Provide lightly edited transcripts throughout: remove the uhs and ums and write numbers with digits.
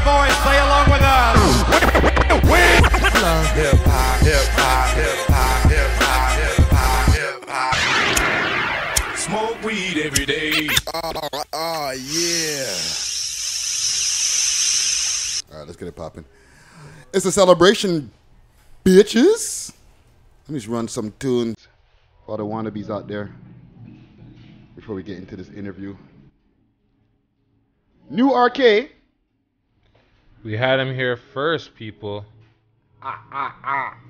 voice, say along with us. Hip hop, hip hop, hip hop, hip hop, hip hop, hip hop. Smoke weed every day. Oh yeah. All right, let's get it popping. It's a celebration, bitches. Let me just run some tunes for all the wannabes out there before we get into this interview. New RK. We had him here first, people.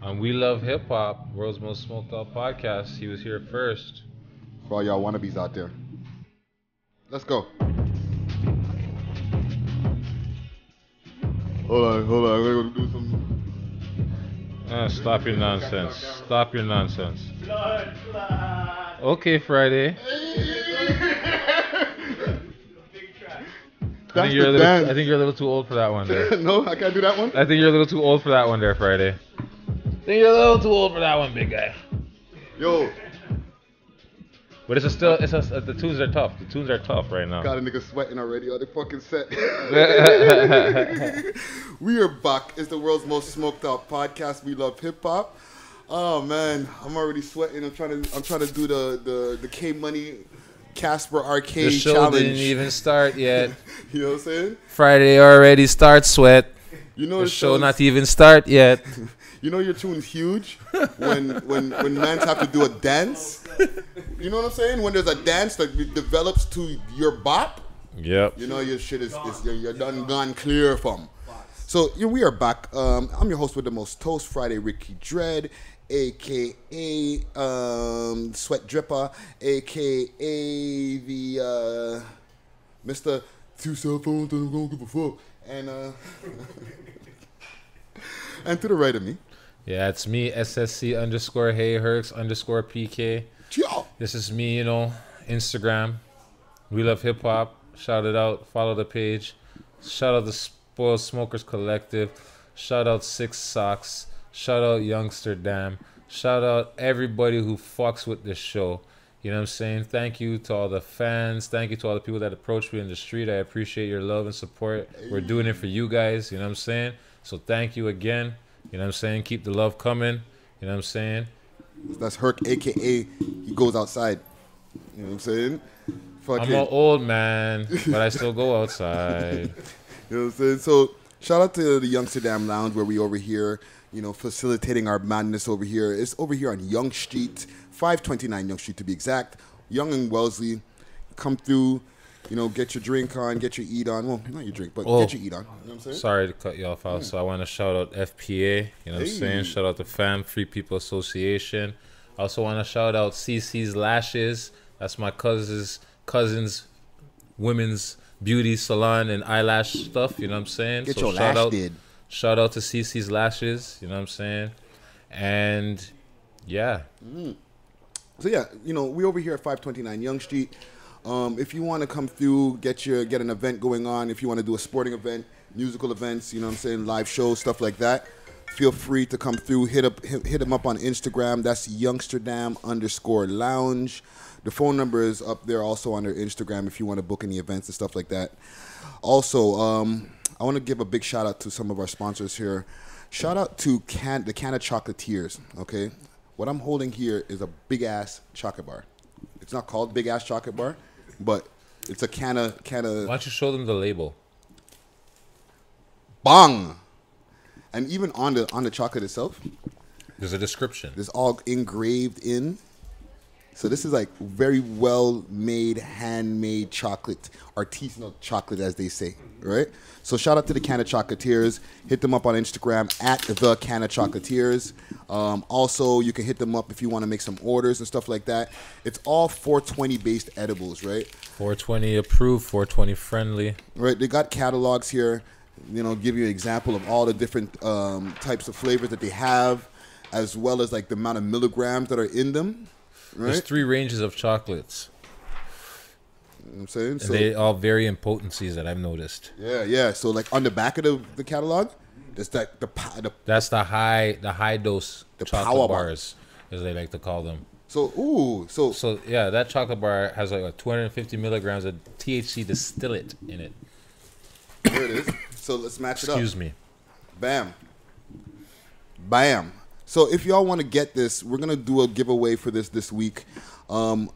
And We Love Hip Hop, world's most smoked out podcast. He was here first. For all y'all wannabes out there. Let's go. Hold on. We're going to do some. Stop your nonsense. Stop your nonsense. Okay, Friday. I think you're a little too old for that one there. No, I can't do that one? I think you're a little too old for that one there, Friday. I think you're a little too old for that one, big guy. Yo. But the tunes are tough. The tunes are tough right now. Got a nigga sweating already on the fucking set. We are back. It's the world's most smoked out podcast. We love hip hop. Oh man, I'm already sweating. I'm trying to do the K Money Casper Arcade The show challenge. didn't even start yet. You know what I'm saying? Friday already starts sweat. You know the show not even start yet. You know your tune's huge when mans have to do a dance. You know what I'm saying? When there's a dance that develops to your bop. Yep. You know your shit is you're done gone clear from. So we are back. I'm your host with the most toast, Friday Ricky Dred, aka Sweat Dripper, aka the Mr. Two cell phones and I don't give a fuck. And and to the right of me. Yeah, it's me, SSC underscore hey Hercs underscore PK. Yo. This is me, Instagram. We Love Hip Hop. Shout it out. Follow the page. Shout out the Spoiled Smokers Collective. Shout out Six Socks. Shout out Youngsterdam. Shout out everybody who fucks with this show. You know what I'm saying? Thank you to all the fans. Thank you to all the people that approach me in the street. I appreciate your love and support. We're doing it for you guys. You know what I'm saying? So thank you again. You know what I'm saying? Keep the love coming. You know what I'm saying? That's Herc, a.k.a. he goes outside. You know what I'm saying? I'm an old man, but I still go outside. You know what I'm saying? So shout out to the Youngsterdam Lounge where we over here, facilitating our madness over here. It's over here on Yonge Street, 529 Yonge Street to be exact. Young and Wellesley. Come through, get your drink on, get your eat on. Well, not your drink, but get your eat on. You know what I'm saying? Sorry to cut you off, So I want to shout out FPA. You know what I'm saying? Shout out the FAM, Free People Association. I also want to shout out CC's Lashes. That's my cousin's women's beauty salon and eyelash stuff. You know what I'm saying? Get your lash did. Shout out to CC's Lashes. You know what I'm saying? And yeah. So yeah, we over here at 529 Yonge Street. If you want to come through, get an event going on, if you want to do a sporting event, musical events, live shows, stuff like that, feel free to come through. Hit them up on Instagram. That's Youngsterdam_lounge. The phone number is up there also on their Instagram if you want to book any events and stuff like that. Also, I want to give a big shout out to some of our sponsors here. Shout out to the Canon Chocolatiers. Okay, what I'm holding here is a big ass chocolate bar. It's not called big ass chocolate bar, but it's a can of. Why don't you show them the label? Bang! And even on the chocolate itself, there's a description. There's all engraved in. So this is like very well made, handmade chocolate, artisanal chocolate, as they say, right? So shout out to the Canon Chocolatiers. Hit them up on Instagram at the Canon Chocolatiers. Also, you can hit them up if you want to make some orders and stuff like that. It's all 420 based edibles, right? 420 approved, 420 friendly. Right. They got catalogs here. Give you an example of all the different types of flavors that they have, as well as like the amount of milligrams that are in them. Right? There's 3 ranges of chocolates. You know what I'm saying? And they all vary in potencies that I've noticed. Yeah. So like on the back of the catalog, there's that's the high dose chocolate power bars, as they like to call them. So yeah, that chocolate bar has like 250 milligrams of THC distillate in it. There it is. So let's match it up. Excuse me. Bam. Bam. So if y'all want to get this, we're gonna do a giveaway for this week. We're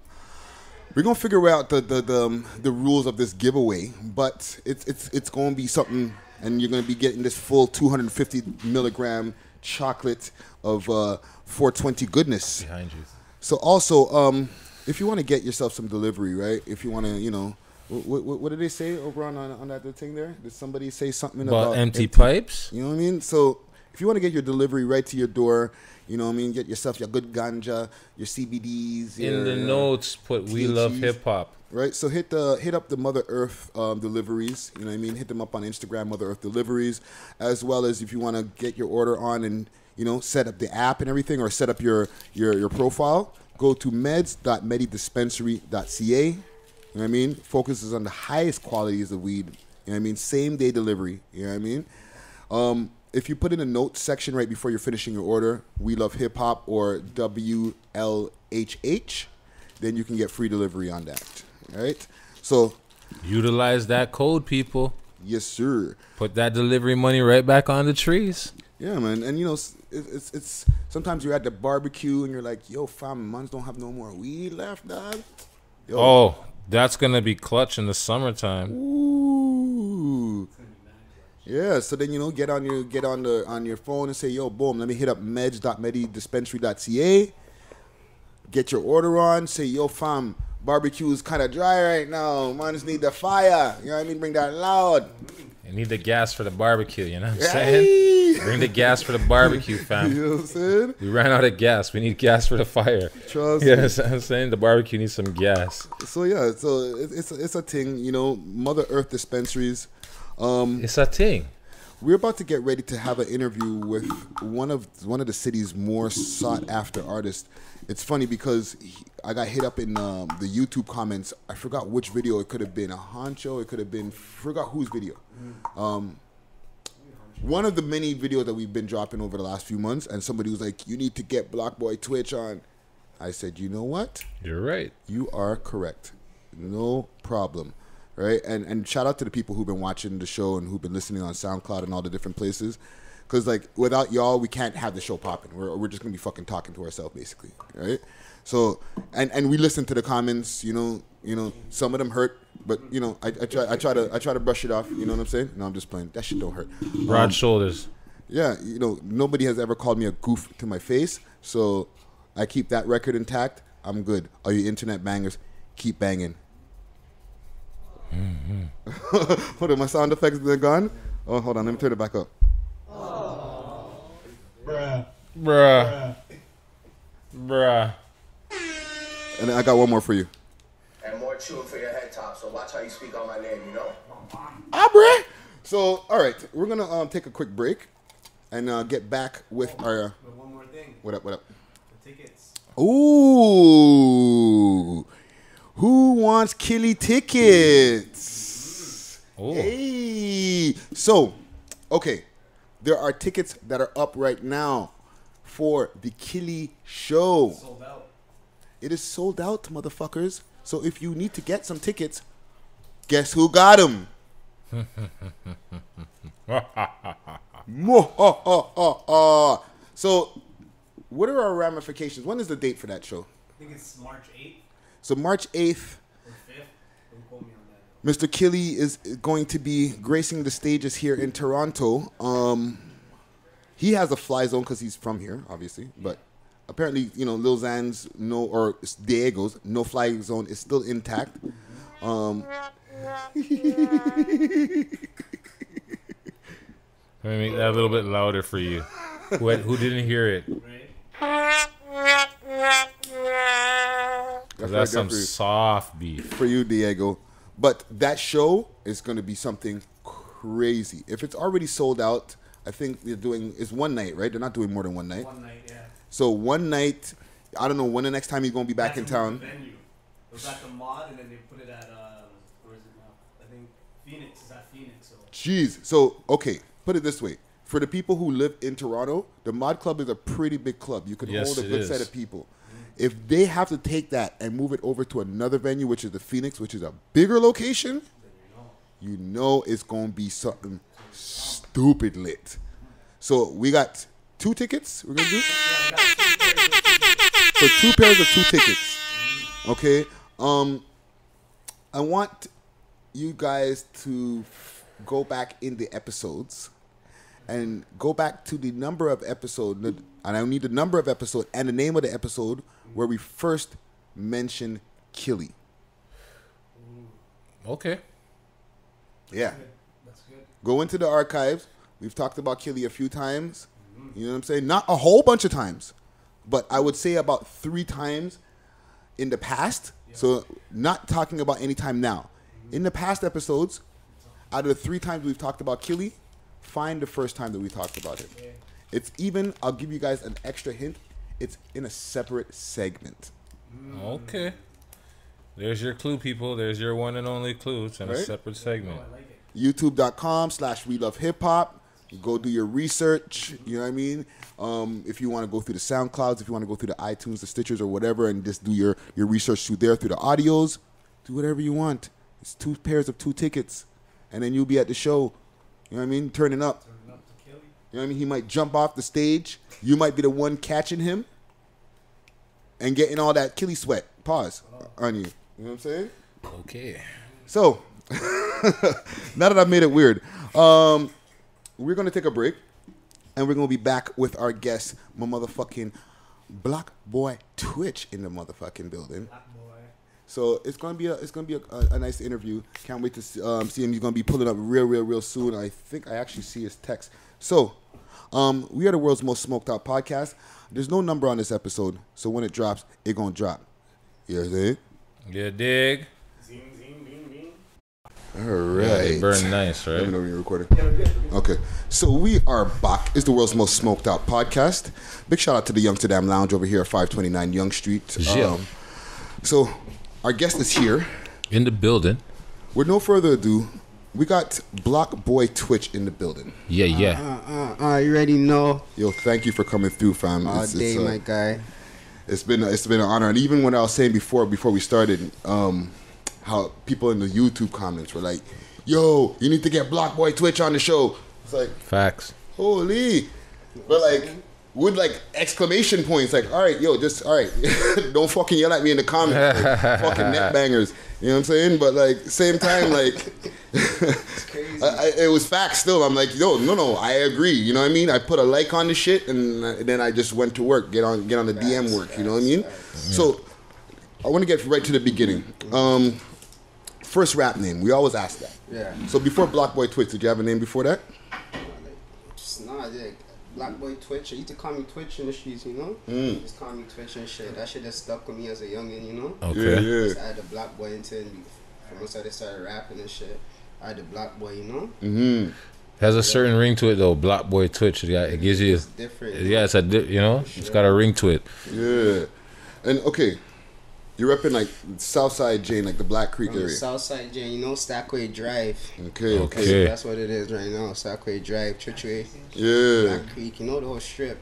gonna figure out the rules of this giveaway, but it's gonna be something, and you're gonna be getting this full 250 milligram chocolate of 420 goodness Behind you. So also, if you want to get yourself some delivery, right? If you want to, you know, what did they say over on that thing there? Did somebody say something about empty pipes? You know what I mean? So if you want to get your delivery right to your door, you know what I mean? Get yourself your good ganja, your CBDs. In the notes, put "We Love Hip Hop." Right, so hit up the Mother Earth deliveries. You know what I mean? Hit them up on Instagram, Mother Earth Deliveries, as well as if you want to get your order on and, you know, set up the app and everything, or set up your profile. Go to meds.medidispensary.ca. You know what I mean? Focuses on the highest qualities of weed. You know what I mean? Same day delivery. You know what I mean? If you put in a note section right before you're finishing your order, "We Love Hip Hop" or WLHH, then you can get free delivery on that. All right? So utilize that code, people. Yes, sir. Put that delivery money right back on the trees. Yeah, man. And, you know, it's sometimes you're at the barbecue and you're like, yo, fam, mans don't have no more weed left, dog. Yo. Oh, that's going to be clutch in the summertime. Ooh. Yeah, so then, you know, get on your phone and say, yo, boom, let me hit up meds.medidispensary.ca. Get your order on. Say, yo, fam, barbecue is kind of dry right now. Mans need the fire. You know what I mean? Bring that loud. You need the gas for the barbecue, you know what I'm saying? Bring the gas for the barbecue, fam. You know what I'm saying? We ran out of gas. We need gas for the fire. Trust me. Yeah, I'm saying the barbecue needs some gas. So, yeah, so it's a thing, you know, Mother Earth dispensaries. It's a thing. We're about to get ready to have an interview with one of the city's more sought after artists. It's funny because I got hit up in the YouTube comments. I forgot which video it could have been. A honcho. It could have been, forgot whose video. One of the many videos that we've been dropping over the last few months, and somebody was like, "You need to get Block Boy Twitch on." I said, "You know what? You're right. You are correct. No problem." Right? And shout out to the people who've been watching the show and who've been listening on SoundCloud and all the different places. Because, like, without y'all, we can't have the show popping. We're just going to be fucking talking to ourselves, basically. Right? So, and we listen to the comments, you know, some of them hurt. But, you know, I try to brush it off. You know what I'm saying? No, I'm just playing. That shit don't hurt. Broad shoulders. Yeah, you know, nobody has ever called me a goof to my face. So I keep that record intact. I'm good. All you internet bangers, keep banging. Hold on, my sound effects are gone. Oh, hold on, let me turn it back up. Bruh. And then I got one more for you. And more chewing for your head top. So watch how you speak on my name, you know? Bruh. So, all right, we're gonna take a quick break and get back with our. But one more thing. What up? The tickets. Ooh. Who wants Killy tickets? Ooh. Hey. So, okay. There are tickets that are up right now for the Killy show. Sold out. It is sold out, motherfuckers. So if you need to get some tickets, guess who got them? So, what are our ramifications? When is the date for that show? I think it's March 8th. So March 8th, Or 5th. Don't quote me on that. Mr. Killy is going to be gracing the stages here in Toronto. He has a fly zone because he's from here, obviously. But apparently, you know, Lil Xan's or Diego's no fly zone is still intact. Let me make that a little bit louder for you. Who didn't hear it? Right? That's some soft beef. For you, Diego. But that show is going to be something crazy. If it's already sold out, I think they're doing, it's one night, right? They're not doing more than one night. One night, yeah. So one night, I don't know when the next time he's going to be back in town. The venue. It was at the Mod, and then they put it at, where is it now? I think Phoenix. It's at Phoenix. So. Jeez. So, okay, put it this way. For the people who live in Toronto, the Mod Club is a pretty big club. You can hold a good set of people. If they have to take that and move it over to another venue, which is the Phoenix, which is a bigger location, you know it's gonna be something stupid lit. So we got 2 tickets. We're gonna do. So 2 pairs of 2 tickets. Okay. I want you guys to go back in the episodes and go back to the number of episode, and I need the number of episode and the name of the episode where we first mentioned Killy. Okay. Yeah. That's good. Go into the archives. We've talked about Killy a few times. You know what I'm saying? Not a whole bunch of times, but I would say about 3 times in the past. So not talking about any time now. In the past episodes, out of the 3 times we've talked about Killy, find the first time that we talked about it. It's even, I'll give you guys an extra hint, it's in a separate segment. Okay. There's your clue, people. There's your one and only clue. It's in a Right? separate segment. I like it. YouTube.com/WeLoveHipHop. Go do your research. You know what I mean? If you want to go through the SoundClouds, if you want to go through the iTunes, the Stitchers, or whatever, and just do your research through there, through the audios, do whatever you want. It's 2 pairs of 2 tickets. And then you'll be at the show. You know what I mean? Turning up. Turn up to Kelly. You know what I mean? He might jump off the stage. You might be the one catching him and getting all that killy sweat. Pause on you. You know what I'm saying? Okay. So, now that I've made it weird, we're going to take a break. And we're going to be back with our guest, my motherfucking Black Boy Twitch in the motherfucking building. Black boy. So it's gonna be a nice interview. Can't wait to see him. He's gonna be pulling up real soon. I think I actually see his text. So we are the world's most smoked out podcast. There's no number on this episode, so when it drops, it gonna drop. You know what I'm saying? You dig? Zing, zing, bing, bing. All Yeah, right. they burn nice, Let me right? know when you're recording. Yeah, we're good. Okay, so we are back. It's the world's most smoked out podcast. Big shout out to the Youngsterdam Lounge over here at 529 Young Street. Yeah. So our guest is here. In the building. With no further ado, we got Black Boy Twitch in the building. Yeah. You already know. Yo, thank you for coming through, fam. All day, my guy. It's been an honor. And even when I was saying before we started, how people in the YouTube comments were like, "Yo, you need to get Black Boy Twitch on the show." It's like, Facts. holy, but like with like exclamation points, like, all right, yo, just all right, don't fucking yell at me in the comments, like, fucking net bangers. You know what I'm saying? But like same time, like it was facts still. I'm like, yo, no, I agree. You know what I mean? I put a like on the shit, and then I just went to work, get on the DM work. You know what I mean? So I want to get right to the beginning. First rap name. We always ask that. Yeah. So before Black Boy Twitch, did you have a name before that? Just Black Boy Twitch. They used to call me Twitch in the streets, you know? Just call me Twitch and shit. That shit just stuck with me as a youngin', you know? Okay. Yeah. So I had the Black Boy until once I started rapping and shit. I had the Black Boy, you know? Mm-hmm. Has a certain ring to it though. Black Boy Twitch. It gives you. It's different. Yeah, it's it's got a ring to it. Yeah. And okay, you're repping like Southside Jane, like the Black Creek From the area. Southside Jane, you know, Stackway Drive. Okay. Okay. That's what it is right now. Stackway Drive, Churchway, Yeah. Black Creek, you know the whole strip.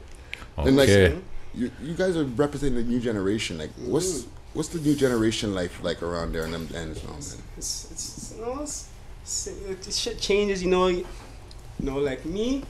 And like Okay. you guys are representing the new generation. Like what's the new generation life like around there in them ends now, man? It's you know, this shit changes, you know. You know, like me,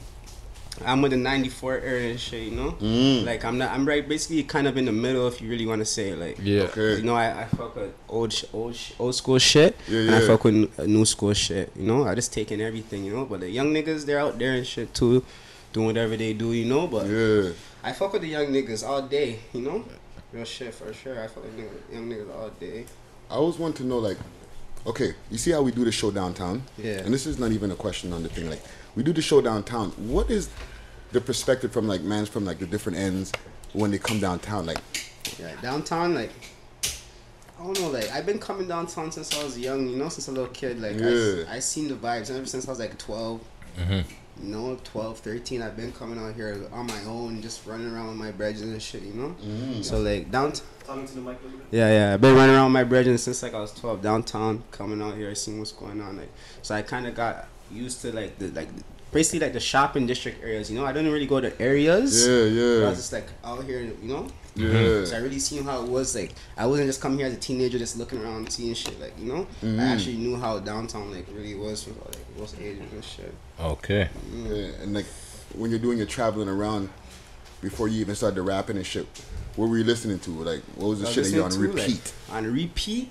I'm with the '94 era and shit, you know. Like I'm right, basically kind of in the middle, if you really want to say it. Like, Yeah. Okay. you know, I fuck with old school shit, Yeah, and I yeah. fuck with new school shit. You know, I just take in everything, you know. But the young niggas, they're out there and shit too, doing whatever they do, you know. But Yeah. I fuck with the young niggas all day, you know. Real shit for sure. I fuck with young niggas all day. I always want to know, like, okay, you see how we do the show downtown? Yeah. And this is not even a question on the thing. Like, we do the show downtown. What is the perspective from like mans from like the different ends when they come downtown? Like, Yeah, downtown, like, I don't know, like, I've been coming downtown since I was young, you know, since a little kid. Like, Yeah. I seen the vibes ever since I was like 12. You know, 12, 13, I've been coming out here on my own, just running around with my brethren and shit, you know? So, like, downtown. Talking to the mic a little bit. Yeah, I've been running around with my brethren since like I was 12, downtown, coming out here, seeing what's going on. Like, so I kind of got used to like basically like the shopping district areas. You know, I didn't really go to areas. Yeah. I was just like out here, you know. Yeah. So I really seen how it was. Like I wasn't just coming here as a teenager just looking around seeing shit. Like, you know, I actually knew how downtown like really was for like most ages and shit. Okay. Yeah, and like when you're doing your traveling around, before you even started rapping and shit, what were you listening to? Like, what was the shit that you on repeat? Like, on repeat?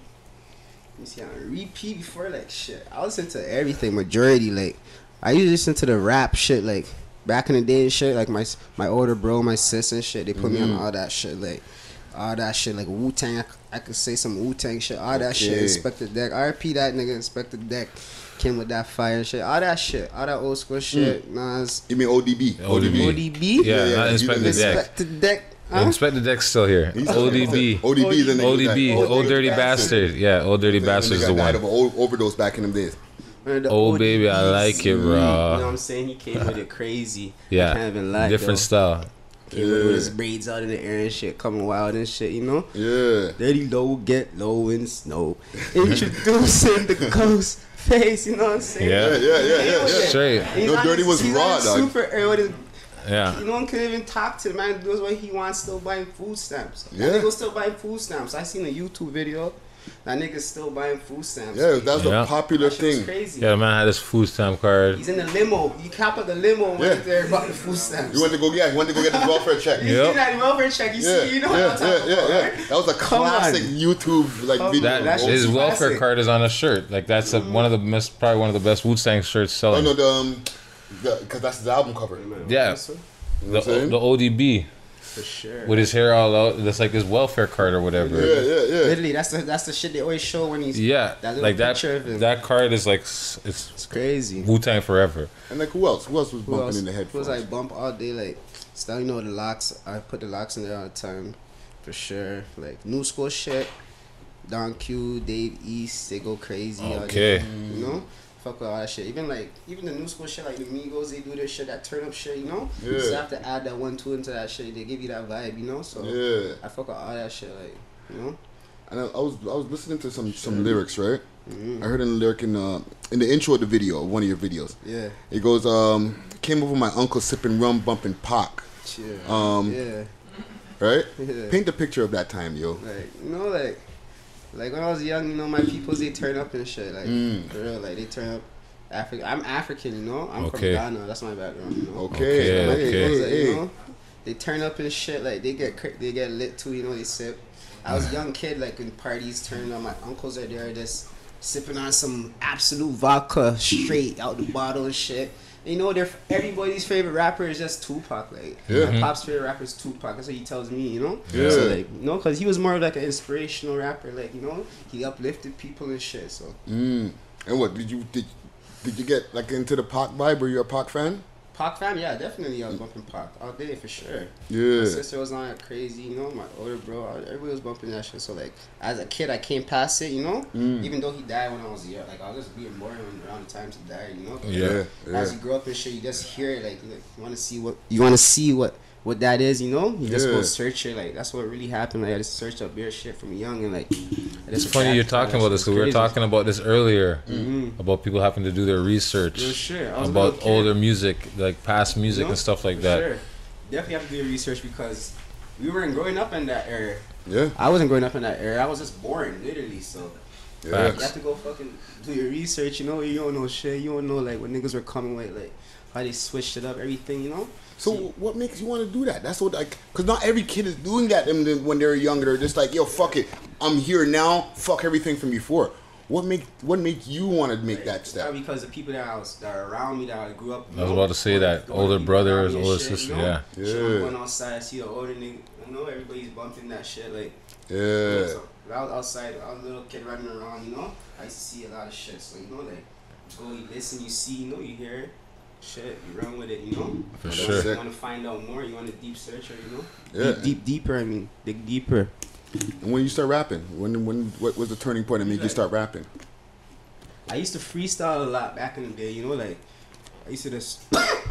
Let me see, on repeat before, like, shit. I listen to everything, majority. Like, I usually listen to the rap shit, like, back in the day and shit. Like, my older bro, my sis and shit, they put me on all that shit. Like, Wu-Tang. I could say some Wu-Tang shit. All that shit. Inspector Deck. RP that nigga, Inspector Deck. Came with that fire and shit. All that shit. All that old school shit. Nas. You mean ODB? ODB? Yeah, not Inspector Deck. Inspector Deck. Huh? Inspector Deck's still here. ODB ODB. is the nigga. ODB. Old Dirty Bastard. Yeah, Old Dirty Bastard is the died one. of an overdose back in them days. Oh baby, I like it, bro. You know what I'm saying? He came with it crazy. Yeah, I can't even lie, different though. style. Came with his braids out in the air and shit, coming wild and shit, you know? Yeah. Dirty low, get low in snow. Introducing the ghost face, you know what I'm saying? Yeah. Straight. No, Dirty was raw, dog. Super with his, Yeah. no one can even talk to the man. Does what he wants, still buying food stamps. Yeah. That nigga still buying food stamps. I seen a YouTube video. That nigga's still buying food stamps. Yeah, that's Yeah. a popular That shit was thing. crazy. Yeah, the man had his food stamp card. He's in the limo. You cap at the limo when Yeah. he's there about the food stamps. He went to go get his welfare check. You see that welfare check? You see, you know what I'm talking about, right? That was a Come on. classic YouTube like Come video. on. That shit's his welfare classic. card is on a shirt. Like that's one of the best, probably one of the best Wu-Tang shirts Oh selling. no, because that's his album cover. Yeah, You know what I'm saying? the ODB For sure. with his hair all out. That's like his welfare card or whatever. Yeah. Literally, that's the shit they always show when he's Yeah, that little like that. picture of him. That card is like it's It's crazy. Wu-Tang forever. And like who else? Who else was Who bumping else? in the Who headphones? was like bump all day, like still, you know, the locks. I put the locks in there all the time, for sure. Like new school shit. Don Q, Dave East, they go crazy. all Okay. day, you know. Fuck with all that shit. Even the new school shit, like the Migos, they do their shit, that turn up shit, you know. Yeah. So you have to add that 1-2 into that shit. They give you that vibe, you know. So Yeah. I fuck with all that shit, like, you know. And I was listening to some lyrics, right? I heard in the lyric in the intro of the video, one of your videos. Yeah. It goes, came over my uncle sipping rum, bumping Pac. Yeah. Yeah. Right? Yeah. Paint the picture of that time, yo. Like, you know, like when I was young, you know, my peoples, they turn up and shit. Like, for real, like, they turn up. I'm African, you know? I'm from Ghana. That's my background, you know? Okay. My Okay. peoples, like, you know, they turn up and shit. Like, they get lit too, you know, they sip. I was a young kid, like, when parties turned on, my uncles are there just sipping on some absolute vodka straight out the bottle and shit. And, you know, everybody's favorite rapper is just Tupac. Like, my pop's favorite rapper is Tupac. That's what he tells me, you know? Yeah. So, like, you know, because he was more of like an inspirational rapper. Like, you know, he uplifted people and shit, so. And what, did you get like into the Pac vibe? Were you a Pac fan? Pac fan, yeah, definitely. I was bumping Pac all day for sure. Yeah. My sister was on it crazy, you know. My older bro, everybody was bumping that shit. So like, as a kid, I came past it, you know. Even though he died when I was young, like I was just being born around the time he died, you know. Yeah. As you grow up and shit, you just hear it, like you want to see what that is, you know. You just go search it, like that's what really happened. Like I just searched up beer shit from young and like. It's funny you're talking about this because we were talking about this earlier about people having to do their research about older music, like past music, you know, and stuff like that. Sure. Definitely have to do your research because we weren't growing up in that era. Yeah. I wasn't growing up in that era. I was just born, literally. So you Facts. have to go fucking do your research. You know, you don't know shit. You don't know like what niggas were coming with, like how they switched it up, everything. You know. So what makes you want to do that? That's what, like, because not every kid is doing that when they're younger. They're just like, yo, fuck it, I'm here now. Fuck everything from before. What makes you want to make that step? Because the people that are around me that I grew up. I was about to say that older brothers, older sisters, yeah. So I'm going outside, I see the older nigga. You know, everybody's bumping that shit, like. Yeah. So I was outside, I was a little kid running around. You know, I used to see a lot of shit. So you know, like, go, you listen, you see, you know, you hear it. Shit, you run with it, you know. For sure. You want to find out more. You want to deep search it, you know. Yeah. Deeper. I mean, dig deeper. And when you start rapping, what was the turning point that made you start rapping? I used to freestyle a lot back in the day, you know, like I used to just. What's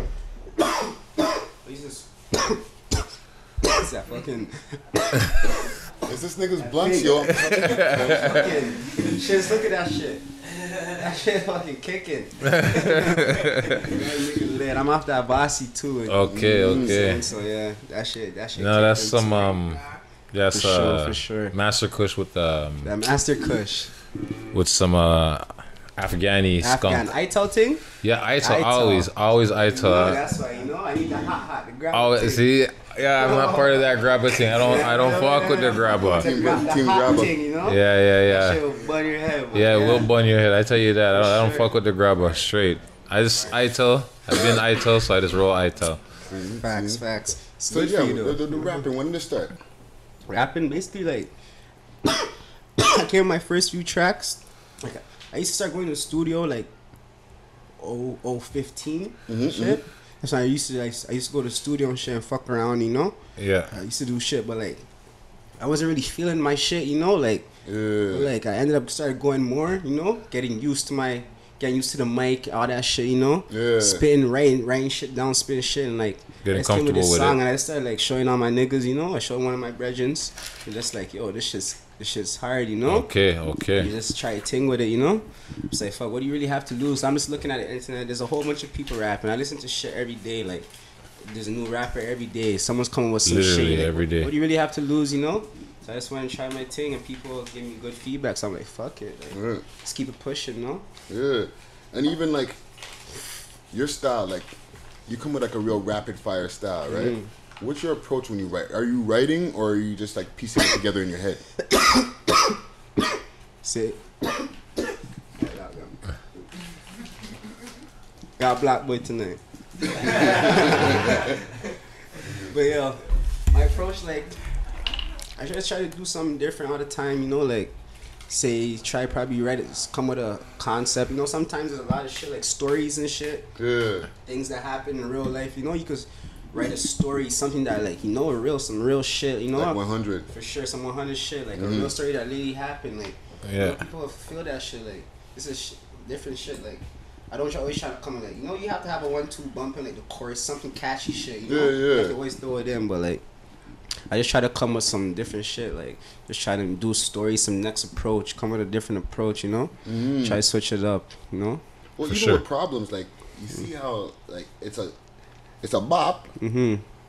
that fucking? Is this nigga's blunts, yo? Fucking shit, look at that shit. That shit fucking kicking. I'm off that bossy too. Okay. So yeah, that shit. No, that's some that's for sure. Master Kush with That Master Kush. with some Afghani Afghan skunk. ITIL thing. Yeah, ITIL, ITIL. always No, ITIL. that's why I need the hot to grab. Oh, thing. see, yeah, I'm not part of that grabber thing. I don't fuck with the grabber. Team The hot grabber. thing, Yeah. That shit will burn your head. Bro. Yeah, we'll bun your head. I tell you that. I don't Sure. fuck with the grabber straight. I just ITIL. I've been ITIL, so I just roll ITIL. Facts. So Good yeah, for you, though. the rapping, when did it start? Rapping basically like I came with my first few tracks. Like I used to start going to the studio like 15 shit. That's why I used to go to the studio and shit and fuck around, Yeah. I used to do shit, but like I wasn't really feeling my shit, like like I ended up started going more, getting used to the mic, all that shit, spitting, writing shit down, spitting shit, and like Getting I just came with comfortable this with song it. and I started like showing all my niggas, I showed one of my brethrens, and just like, yo, this shit's hard, Okay. You just try to ting with it, It's like, fuck, what do you really have to lose? I'm just looking at the internet. There's a whole bunch of people rapping. I listen to shit every day. Like, there's a new rapper every day. Someone's coming with some Literally shit. Like, every day. What do you really have to lose, So I just went and tried my thing, and people give me good feedback. So I'm like, fuck it. Like, let's keep it pushing, Yeah. And even like your style, like you come with like a real rapid fire style, right? What's your approach when you write? Are you writing or are you just like piecing it together in your head? Sit. Got Black Boy tonight. But yeah, my approach, like, I just try to do something different all the time, like, say, probably write it, come with a concept, sometimes there's a lot of shit, like stories and shit. Yeah. Things that happen in real life, you could write a story, something that, like, some real shit, Like 100. For sure, some 100 shit, like a real story that really happened, like, Yeah. people feel that shit, like, this is different shit, like, I don't always try to come in, like, you have to have a 1-2 bumping, like, the chorus, something catchy shit, Yeah. You have to always throw it in, but, like, I just try to come with some different shit, like, just try to do stories, some next approach, come with a different approach, Try to switch it up, Well, For even sure. with problems, like you see how like it's a bop,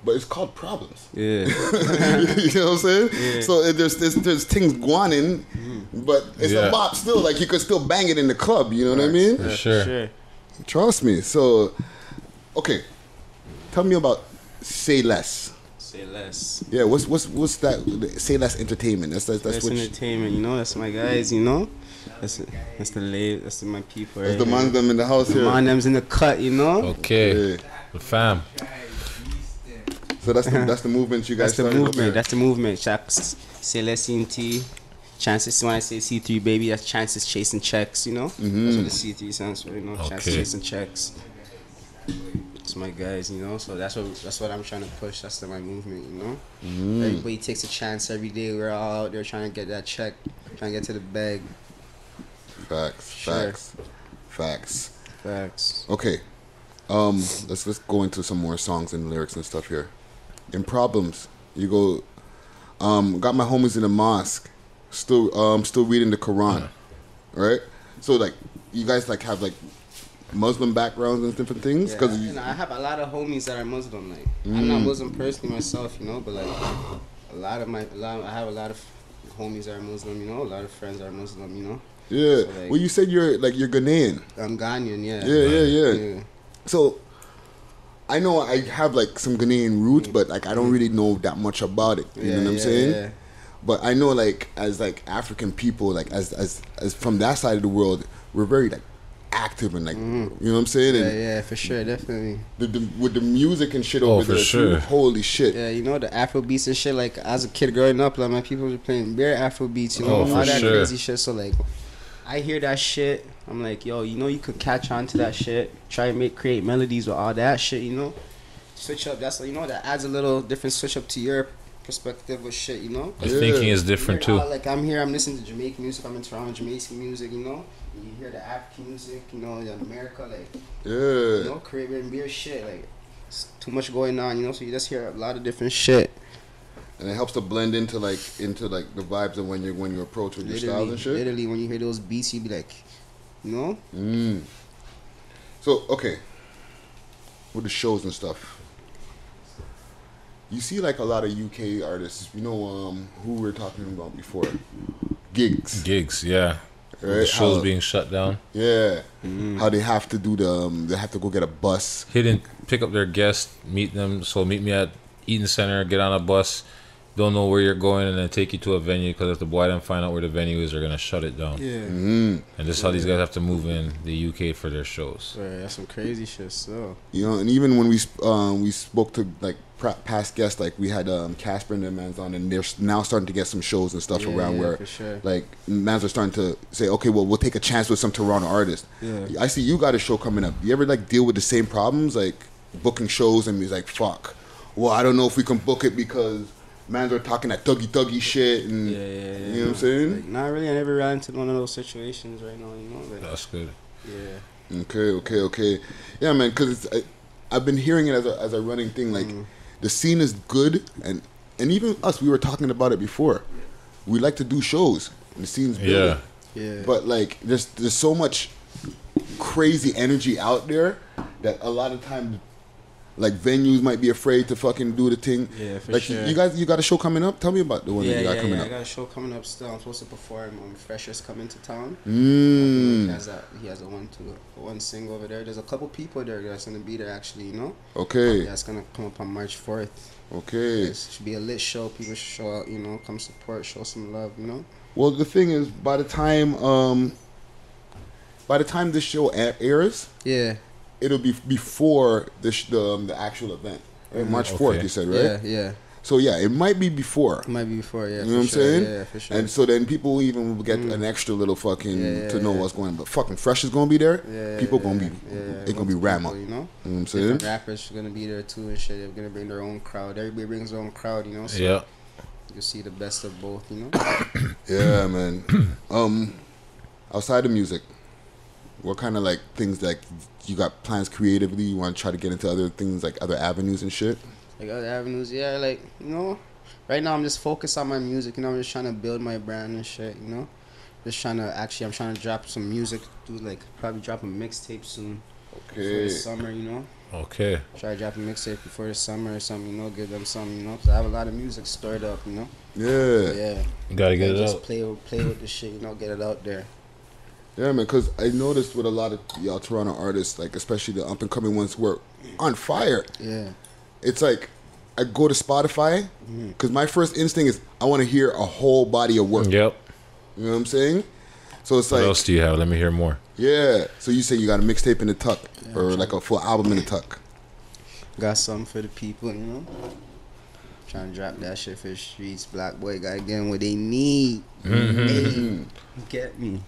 but it's called problems. Yeah. You know what I'm saying? Yeah. So there's things going in, but it's Yeah. a bop still. Like you could still bang it in the club. You know what I mean? For sure. Trust me. So, okay, tell me about Say Less. Say less. Yeah, what's that? Say Less Entertainment. That's That's what. entertainment, that's my guys, That's my people. That's Right the man them in the house here. Man them's in the cut, Okay. Yeah. The fam. So that's the movement you guys That's the started up movement. here. That's the movement. Chaps, say less CT. Chances, when I say C3, baby, that's chances chasing checks, That's what the C3 stands for, Chances Okay. chasing checks. It's my guys, So that's what I'm trying to push. That's my movement, Everybody takes a chance every day. We're all out there trying to get that check, trying to get to the bag. Facts. Facts. Okay, let's go into some more songs and lyrics and stuff here. In Problems, you go, got my homies in the mosque, still reading the Quran, right? So like, you guys like have like Muslim backgrounds and different things, Yeah, because I have a lot of homies that are Muslim. Like I'm not Muslim personally myself, but like I have a lot of homies that are Muslim. A lot of friends that are Muslim. yeah. So, like, Well, you said you're Ghanaian. I'm Ghanaian, yeah. Yeah. So I know I have like some Ghanaian roots, but like I don't really know that much about it. You know what I'm saying? Yeah. But I know like as like African people, like as from that side of the world, we're very like active and like you know what I'm saying? And Yeah, for sure, definitely. with the music and shit over for there, sure. too, holy shit. Yeah, the Afro beats and shit. Like as a kid growing up, like my people were playing bare Afro beats, Oh, all for that sure. crazy shit. So like, I hear that shit. I'm like, yo, you could catch on to that shit. Try and create melodies with all that shit. Switch up. That's that adds a little different switch up to your perspective with shit. The thinking is different too. Like I'm here, I'm listening to Jamaican music. I'm in Toronto, Jamaican music. You hear the African music. In America, like Yeah. Caribbean beer shit. Like it's too much going on. So you just hear a lot of different shit. And it helps to blend into the vibes of when you approach with your styles and shit. Literally, when you hear those beats, you be like, You know? So, okay. With the shows and stuff. You see like a lot of UK artists, you know, who we were talking about before. Gigs, yeah. right? The shows being shut down. Yeah. How they have to do they have to go get a bus. Hidden, pick up their guests, meet them. So meet me at Eaton Center, get on a bus, don't know where you're going, and then take you to a venue, because if the boy don't find out where the venue is, they're going to shut it down. Yeah. And this is how these guys have to move in the UK for their shows. Right, that's some crazy shit, so. You know, and even when we spoke to like past guests, like we had Casper and their mans on, and they're now starting to get some shows and stuff around where for sure. like mans are starting to say, okay, well, we'll take a chance with some Toronto artists. Yeah. I see you got a show coming up. You ever like deal with the same problems, like booking shows and it's like, fuck, well, I don't know if we can book it because mans are talking that thuggy shit, and Yeah. you know what I'm saying? Like, not really. I never ran into one of those situations right now, you know? Like, That's good. yeah. Okay. Yeah, man, because I've been hearing it as a running thing. Like, the scene is good, and even us, we were talking about it before. We like to do shows, and the scene's good. Yeah. But, like, there's so much crazy energy out there that a lot of times, like, venues might be afraid to fucking do the thing. Yeah, for like, sure. you got a show coming up? Tell me about the one that you got coming up. I got a show coming up still. I'm supposed to perform on Freshers Coming to Town. He has a one single over there. There's a couple people there that's gonna be there actually, you know? Okay. That's gonna come up on March 4th. Okay. It should be a lit show. People should show out, you know, come support, show some love, you know? Well, the thing is, by the time this show airs, it'll be before the actual event, right? March 4th, you said, right? Yeah. So yeah, it might be before. It might be before, yeah. You know what I'm saying? Yeah, for sure. And so then people even will get an extra little fucking to know what's going on. But fucking Fresh is gonna be there. People gonna be it's gonna be ram up. You know? You know what I'm saying? Different rappers are gonna be there too and shit. They're gonna bring their own crowd. Everybody brings their own crowd, you know? So Yeah. you'll see the best of both, you know? Yeah, man. Outside of music, what kind of like things like you got plans creatively? You want to try to get into other things, like other avenues and shit? Like other avenues, yeah, like, you know, right now I'm just focused on my music, you know, I'm just trying to build my brand and shit, you know. I'm trying to drop some music, probably drop a mixtape soon. Okay. For the summer, you know. Okay. Try to drop a mixtape before the summer or something, you know, give them something, you know, because I have a lot of music stored up, you know. Yeah. You gotta get it just out. play with the shit, you know, get it out there. Yeah, man, because I noticed with a lot of y'all Toronto artists, like especially the up and coming ones who are on fire. Yeah. It's like I go to Spotify because my first instinct is I want to hear a whole body of work. Yep. You know what I'm saying? So it's What like, else do you have? Let me hear more. yeah. So you say you got a mixtape in the tuck or like a full album in the tuck. Got something for the people, you know. Trying to drop that shit for the streets. Black boy gotta get them what they need. Hey, get me.